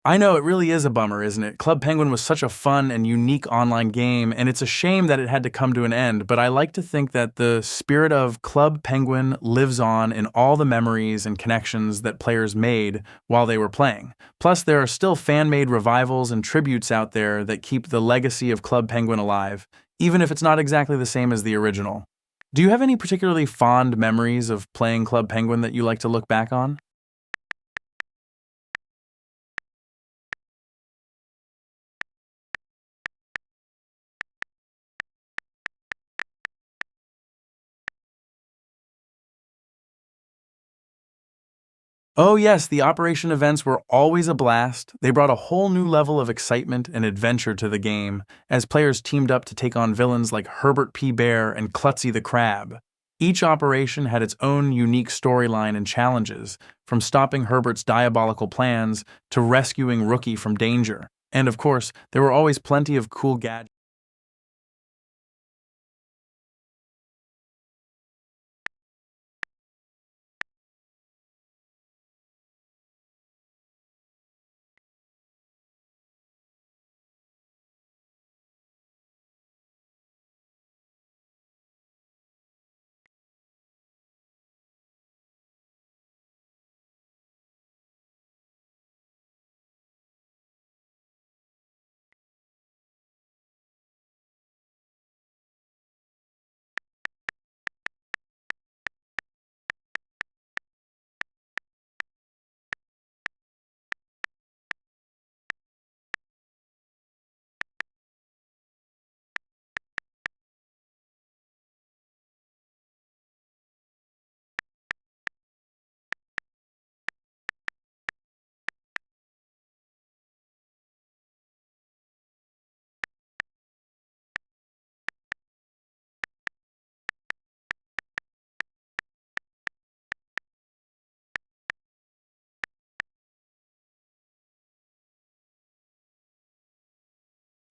I know, it really is a bummer, isn't it? Club Penguin was such a fun and unique online game, and it's a shame that it had to come to an end, but I like to think that the spirit of Club Penguin lives on in all the memories and connections that players made while they were playing. Plus, there are still fan made revivals and tributes out there that keep the legacy of Club Penguin alive, even if it's not exactly the same as the original. Do you have any particularly fond memories of playing Club Penguin that you like to look back on? Oh, yes, the Operation events were always a blast. They brought a whole new level of excitement and adventure to the game as players teamed up to take on villains like Herbert P. Bear and Klutzy the Crab. Each operation had its own unique storyline and challenges, from stopping Herbert's diabolical plans to rescuing Rookie from danger. And of course, there were always plenty of cool gadgets.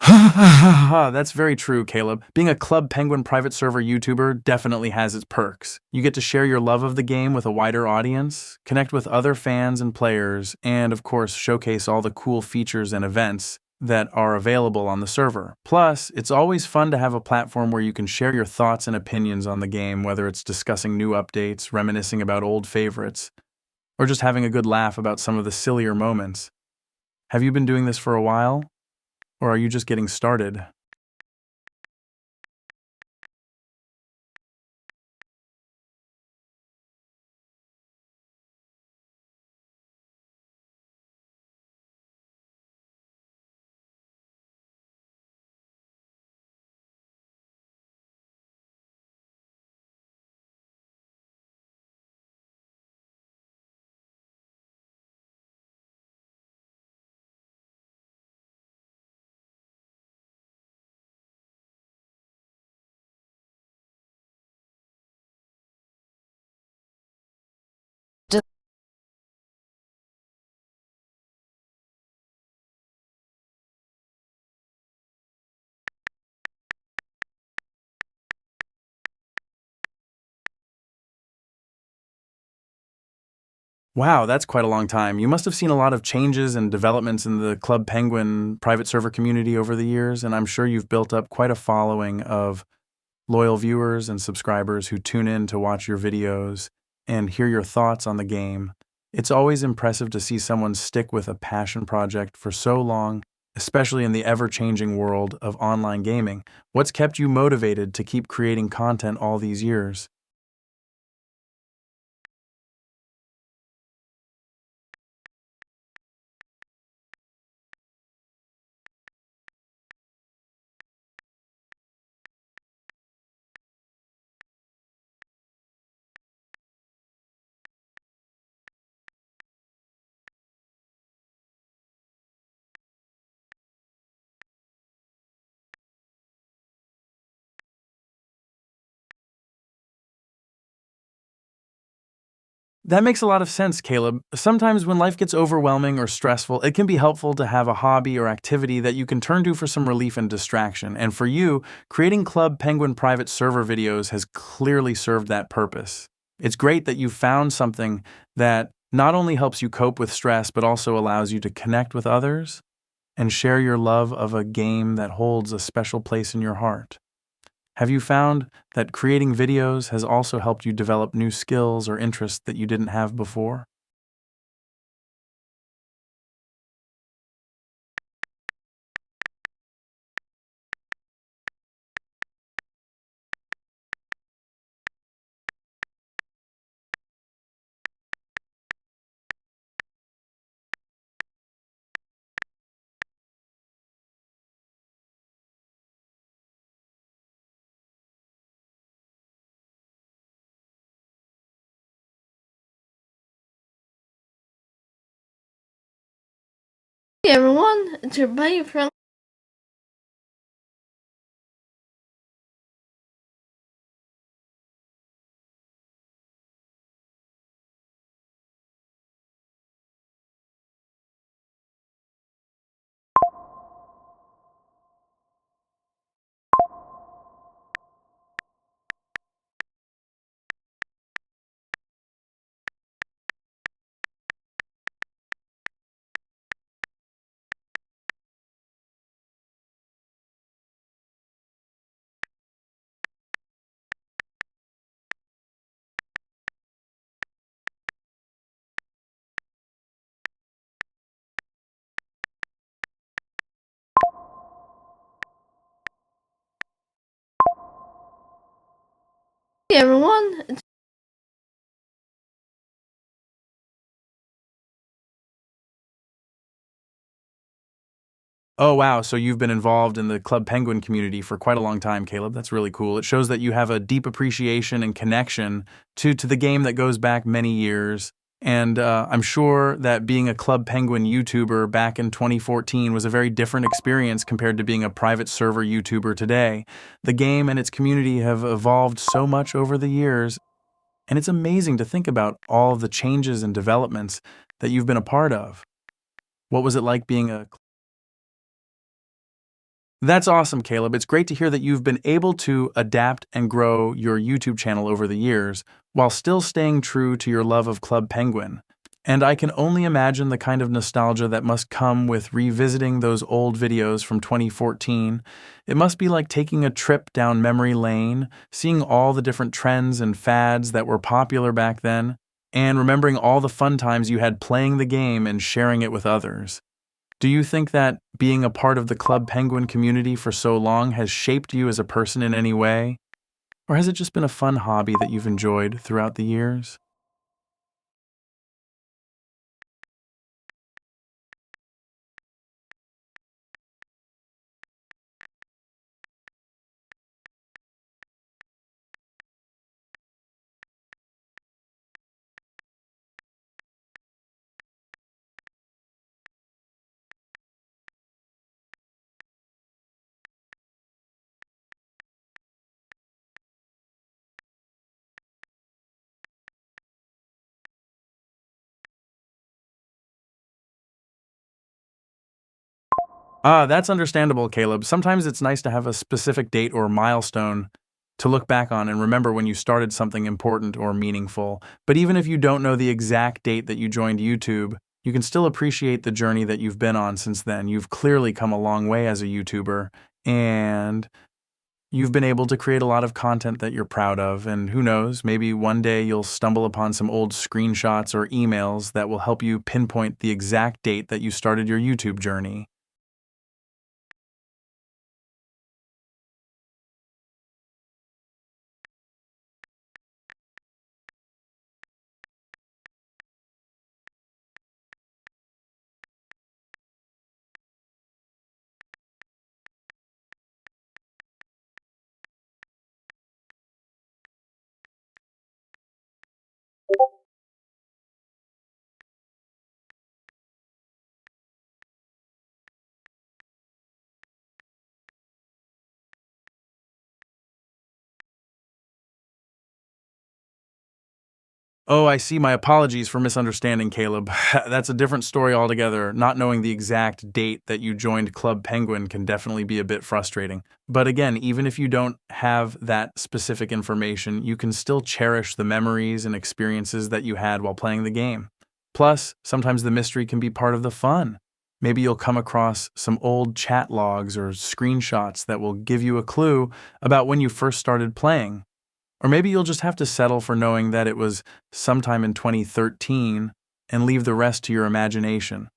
That's very true, Caleb. Being a Club Penguin private server YouTuber definitely has its perks. You get to share your love of the game with a wider audience, connect with other fans and players, and of course, showcase all the cool features and events that are available on the server. Plus, it's always fun to have a platform where you can share your thoughts and opinions on the game, whether it's discussing new updates, reminiscing about old favorites, or just having a good laugh about some of the sillier moments. Have you been doing this for a while? Or are you just getting started? Wow, that's quite a long time. You must have seen a lot of changes and developments in the Club Penguin private server community over the years, and I'm sure you've built up quite a following of loyal viewers and subscribers who tune in to watch your videos and hear your thoughts on the game. It's always impressive to see someone stick with a passion project for so long, especially in the ever-changing world of online gaming. What's kept you motivated to keep creating content all these years? That makes a lot of sense, Caleb. Sometimes when life gets overwhelming or stressful, it can be helpful to have a hobby or activity that you can turn to for some relief and distraction. And for you, creating Club Penguin private server videos has clearly served that purpose. It's great that you found something that not only helps you cope with stress, but also allows you to connect with others and share your love of a game that holds a special place in your heart. Have you found that creating videos has also helped you develop new skills or interests that you didn't have before? Hey everyone, it's your buddy from. Hey everyone, it's. Oh, wow. So you've been involved in the Club Penguin community for quite a long time, Caleb. That's really cool. It shows that you have a deep appreciation and connection to the game that goes back many years. And I'm sure that being a Club Penguin YouTuber back in 2014 was a very different experience compared to being a private server YouTuber today. The game and its community have evolved so much over the years, and it's amazing to think about all of the changes and developments that you've been a part of. What was it like being a That's awesome, Caleb. It's great to hear that you've been able to adapt and grow your YouTube channel over the years while still staying true to your love of Club Penguin. And I can only imagine the kind of nostalgia that must come with revisiting those old videos from 2014. It must be like taking a trip down memory lane, seeing all the different trends and fads that were popular back then, and remembering all the fun times you had playing the game and sharing it with others. Do you think that being a part of the Club Penguin community for so long has shaped you as a person in any way? Or has it just been a fun hobby that you've enjoyed throughout the years? That's understandable, Caleb. Sometimes it's nice to have a specific date or milestone to look back on and remember when you started something important or meaningful. But even if you don't know the exact date that you joined YouTube, you can still appreciate the journey that you've been on since then. You've clearly come a long way as a YouTuber, and you've been able to create a lot of content that you're proud of. And who knows, maybe one day you'll stumble upon some old screenshots or emails that will help you pinpoint the exact date that you started your YouTube journey. Oh, I see. My apologies for misunderstanding, Caleb. That's a different story altogether. Not knowing the exact date that you joined Club Penguin can definitely be a bit frustrating. But again, even if you don't have that specific information, you can still cherish the memories and experiences that you had while playing the game. Plus, sometimes the mystery can be part of the fun. Maybe you'll come across some old chat logs or screenshots that will give you a clue about when you first started playing. Or maybe you'll just have to settle for knowing that it was sometime in 2013 and leave the rest to your imagination.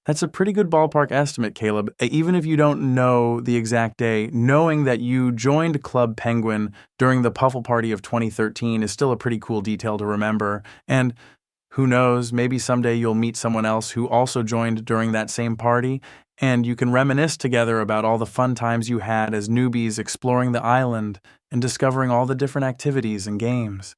That's a pretty good ballpark estimate, Caleb. Even if you don't know the exact day, knowing that you joined Club Penguin during the Puffle Party of 2013 is still a pretty cool detail to remember. And who knows, maybe someday you'll meet someone else who also joined during that same party, and you can reminisce together about all the fun times you had as newbies exploring the island and discovering all the different activities and games.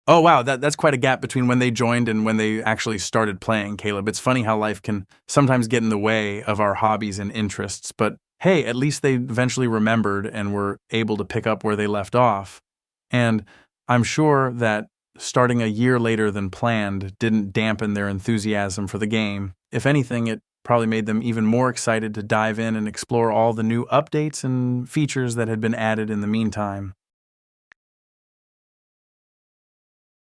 Oh, wow, that's quite a gap between when they joined and when they actually started playing, Caleb. It's funny how life can sometimes get in the way of our hobbies and interests, but hey, at least they eventually remembered and were able to pick up where they left off. And I'm sure that starting a year later than planned didn't dampen their enthusiasm for the game. If anything, it probably made them even more excited to dive in and explore all the new updates and features that had been added in the meantime.